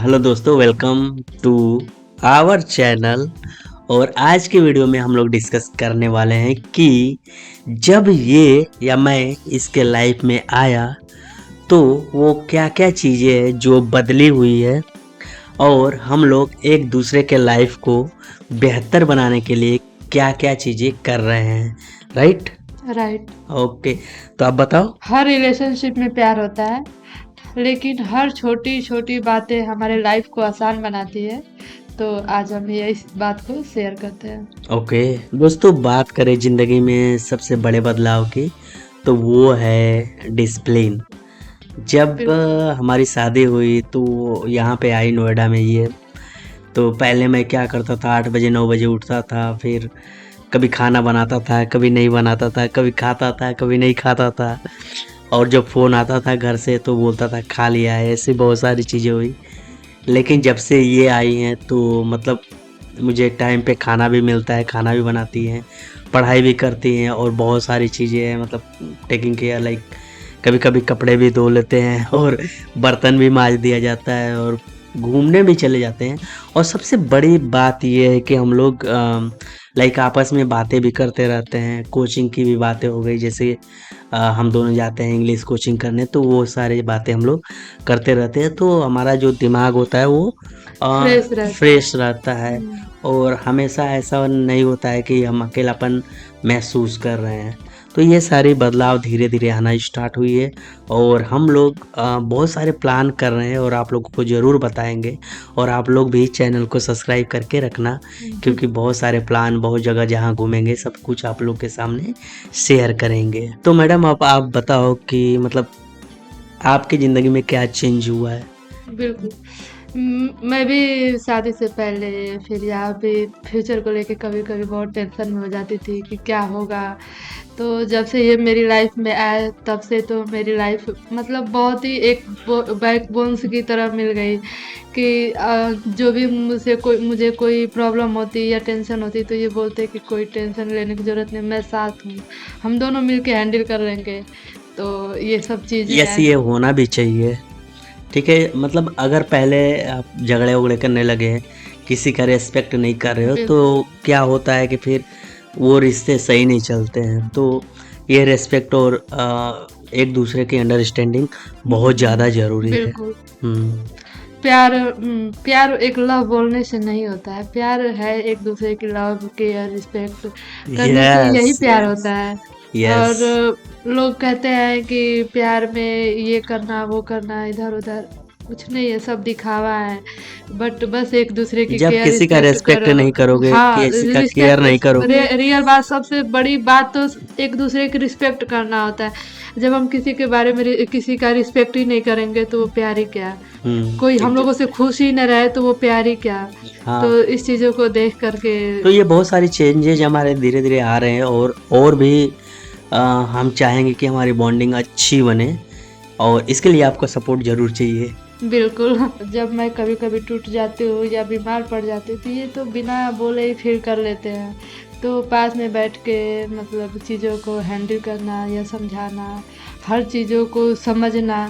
Hello दोस्तों, welcome to our channel. और आज की वीडियो में हम लोग डिस्कस करने वाले हैं कि जब ये या मैं इसके लाइफ में आया तो वो क्या क्या चीज़ें हैं जो बदली हुई है और हम लोग एक दूसरे के लाइफ को बेहतर बनाने के लिए क्या क्या चीज़ें कर रहे हैं। राइट? राइट। ओके, तो आप बताओ। हर रिलेशनशिप में प्यार होता है, लेकिन हर छोटी छोटी बातें हमारे लाइफ को आसान बनाती है। तो आज हम ये इस बात को शेयर करते हैं। ओके दोस्तों, बात करें ज़िंदगी में सबसे बड़े बदलाव की तो वो है डिसिप्लिन। जब बिल्कुल। हमारी शादी हुई तो यहाँ पे आई नोएडा में ये। तो पहले मैं क्या करता था, 8 बजे 9 बजे उठता था, फिर कभी खाना बनाता था, कभी नहीं बनाता था, कभी खाता था, कभी नहीं खाता था। और जब फ़ोन आता था घर से तो बोलता था खा लिया है। ऐसी बहुत सारी चीज़ें हुई। लेकिन जब से ये आई हैं तो मतलब मुझे टाइम पे खाना भी मिलता है, खाना भी बनाती हैं, पढ़ाई भी करती हैं और बहुत सारी चीज़ें हैं, मतलब टेकिंग केयर, लाइक कभी-कभी कपड़े भी धो लेते हैं और बर्तन भी मांज दिया जाता है और घूमने भी चले जाते हैं। और सबसे बड़ी बात ये है कि हम लोग लाइक आपस में बातें भी करते रहते हैं। कोचिंग की भी बातें हो गई, जैसे हम दोनों जाते हैं इंग्लिश कोचिंग करने, तो वो सारी बातें हम लोग करते रहते हैं। तो हमारा जो दिमाग होता है वो फ्रेश रहता है। फ्रेश रहता है हम्म, और हमेशा ऐसा नहीं होता है कि हम अकेलापन महसूस कर रहे हैं। तो ये सारी बदलाव धीरे-धीरे आना स्टार्ट हुई है और हम लोग बहुत सारे प्लान कर रहे हैं और आप लोगों को ज़रूर बताएँगे। और आप लोग भी चैनल को सब्सक्राइब करके रखना, हम्म। क्योंकि बहुत सारे प्लान, बहुत जगह जहाँ घूमेंगे सब कुछ आप लोग के सामने शेयर करेंगे। तो मैडम, अब आप बताओ कि मतलब आपकी ज़िंदगी में क्या चेंज हुआ है? बिल्कुल। मैं भी शादी से पहले फिर यहाँ पे फ्यूचर को लेके कभी कभी बहुत टेंशन में हो जाती थी कि क्या होगा। तो जब से ये मेरी लाइफ में आया तब से तो मेरी लाइफ मतलब बहुत ही एक बैकबोन्स की तरह मिल गई कि जो भी मुझे कोई प्रॉब्लम होती या टेंशन होती तो ये बोलते कि कोई टेंशन लेने की ज़रूरत नहीं, मैं साथ हूँ, हम दोनों मिलके हैंडल कर लेंगे। तो ये सब चीज़ें यस, हैं। ये होना भी चाहिए। ठीक है, मतलब अगर पहले आप झगड़े-वगड़े करने लगे हैं, किसी का रिस्पेक्ट नहीं कर रहे हो, बिल तो क्या होता है कि फिर वो रिश्ते सही नहीं चलते हैं। तो ये रिस्पेक्ट और एक दूसरे की अंडरस्टैंडिंग बहुत ज़्यादा ज़रूरी है। बिल्कुल। हुँ। प्यार एक लव बोलने से नहीं होता है, प्यार है एक दूसरे की लव केयर रिस्पेक्ट करने से यही यस, प्यार होता है। यस। और लोग कहते हैं कि प्यार में ये करना वो करना इधर उधर, कुछ नहीं है, सब दिखावा है। बट बस एक दूसरे की जब केयर किसी का रिस्पेक्ट रिस्पेक्ट करो। नहीं करोगे, हाँ, किसी का केयर रिस्पेक्ट। नहीं करोगे। रियल बात, सबसे बड़ी बात तो एक दूसरे की रिस्पेक्ट करना होता है। जब हम किसी के बारे में किसी का रिस्पेक्ट ही नहीं करेंगे तो वो प्यार ही क्या। हुँ, कोई हम एक लोगों से खुश ही न रहे तो वो प्यार ही क्या। हाँ। तो इस चीज़ों को देख करके तो ये बहुत सारी चेंजेज़ हमारे धीरे-धीरे आ रहे हैं और भी अ, हम चाहेंगे कि हमारी बॉन्डिंग अच्छी बने और इसके लिए आपका सपोर्ट ज़रूर चाहिए। बिल्कुल। जब मैं कभी कभी टूट जाती हूँ या बीमार पड़ जाती हूँ तो ये तो बिना बोले ही फील कर लेते हैं। तो पास में बैठ के मतलब चीज़ों को हैंडल करना या समझाना, हर चीज़ों को समझना,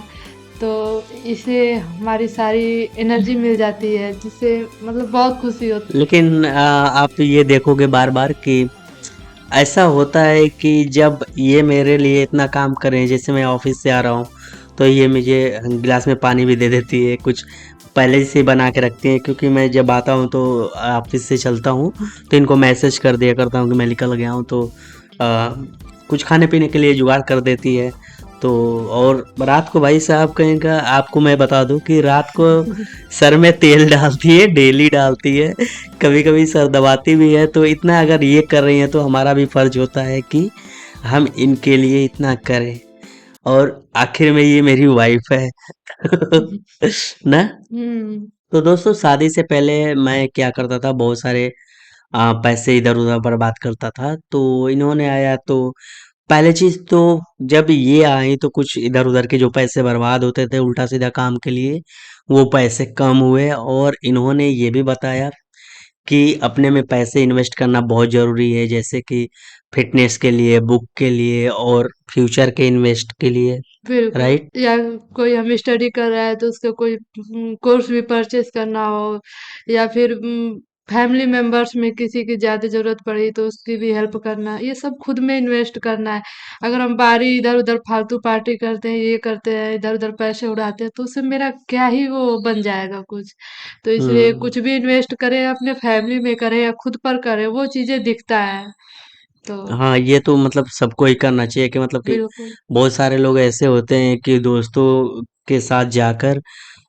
तो इससे हमारी सारी एनर्जी मिल जाती है, जिससे मतलब बहुत खुशी होती लेकिन आप ये देखोगे बार-बार कि ऐसा होता है कि जब ये मेरे लिए इतना काम कर रहे हैं, जैसे मैं ऑफ़िस से आ रहा हूँ, तो ये मुझे गिलास में पानी भी दे देती है, कुछ पहले से बना के रखती हैं, क्योंकि मैं जब आता हूँ तो ऑफ़िस से चलता हूँ, तो इनको मैसेज कर दिया करता हूँ कि मैं निकल गया हूँ, तो कुछ खाने-पीने के लिए जुगाड़ कर देती है। तो और रात को भाई साहब कहीं का आपको मैं बता दूँ कि रात को है। सर में तेल डालती है, डेली डालती है, कभी-कभी सर दबाती भी है। तो इतना अगर ये कर रही हैं तो हमारा भी फ़र्ज़ होता है कि हम इनके लिए इतना करें और आखिर में ये मेरी वाइफ़ है। ना? हम्म। तो दोस्तों, शादी से पहले मैं क्या करता था, बहुत सारे पैसे इधर-उधर बर्बाद करता था। तो इन्होंने आया तो पहली चीज़ तो जब ये आई तो कुछ इधर-उधर के जो पैसे बर्बाद होते थे उल्टा-सीधा काम के लिए, वो पैसे कम हुए और इन्होंने ये भी बताया कि अपने में पैसे इन्वेस्ट करना बहुत ज़रूरी है। जैसे कि फिटनेस के लिए, बुक के लिए और फ्यूचर के इन्वेस्ट के लिए, बिल्कुल। राइट? या कोई हम स्टडी कर रहा है तो उसका कोई कोर्स भी परचेज करना हो, या फिर फैमिली मेंबर्स में किसी की ज़्यादा ज़रूरत पड़ी तो उसकी भी हेल्प करना, ये सब खुद में इन्वेस्ट करना है। अगर हम बाहरी इधर-उधर फालतू पार्टी करते हैं, ये करते हैं, इधर-उधर पैसे उड़ाते हैं, तो उससे मेरा क्या ही वो बन जाएगा कुछ। तो इसलिए हुँ। कुछ भी इन्वेस्ट करें, अपने फैमिली में करें या खुद पर करें, वो चीज़ें दिखता है। तो हाँ, ये तो मतलब सबको ही करना चाहिए कि मतलब कि बिल्कुल, बहुत सारे लोग ऐसे होते हैं कि दोस्तों के साथ जाकर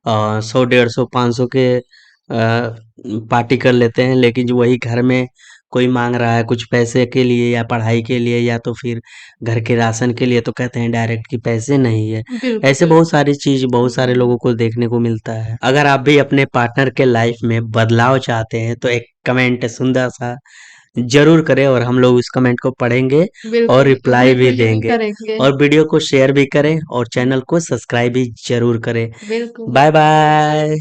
100 150 500 के पार्टी कर लेते हैं, लेकिन जो वही घर में कोई मांग रहा है कुछ पैसे के लिए या पढ़ाई के लिए या तो फिर घर के राशन के लिए, तो कहते हैं डायरेक्ट कि पैसे नहीं है। बिल्कुल, ऐसे बहुत बिल्कुल। सारी चीज बहुत सारे लोगों को देखने को मिलता है। अगर आप भी अपने पार्टनर के लाइफ में बदलाव चाहते हैं तो एक कमेंट सुंदर सा जरूर करें और हम लोग उस कमेंट को पढ़ेंगे और बिल्कुल, रिप्लाई भी बिल्कुल देंगे। करेंगे। और वीडियो को शेयर भी करें और चैनल को सब्सक्राइब भी जरूर करें। बिल्कुल, बाय बाय।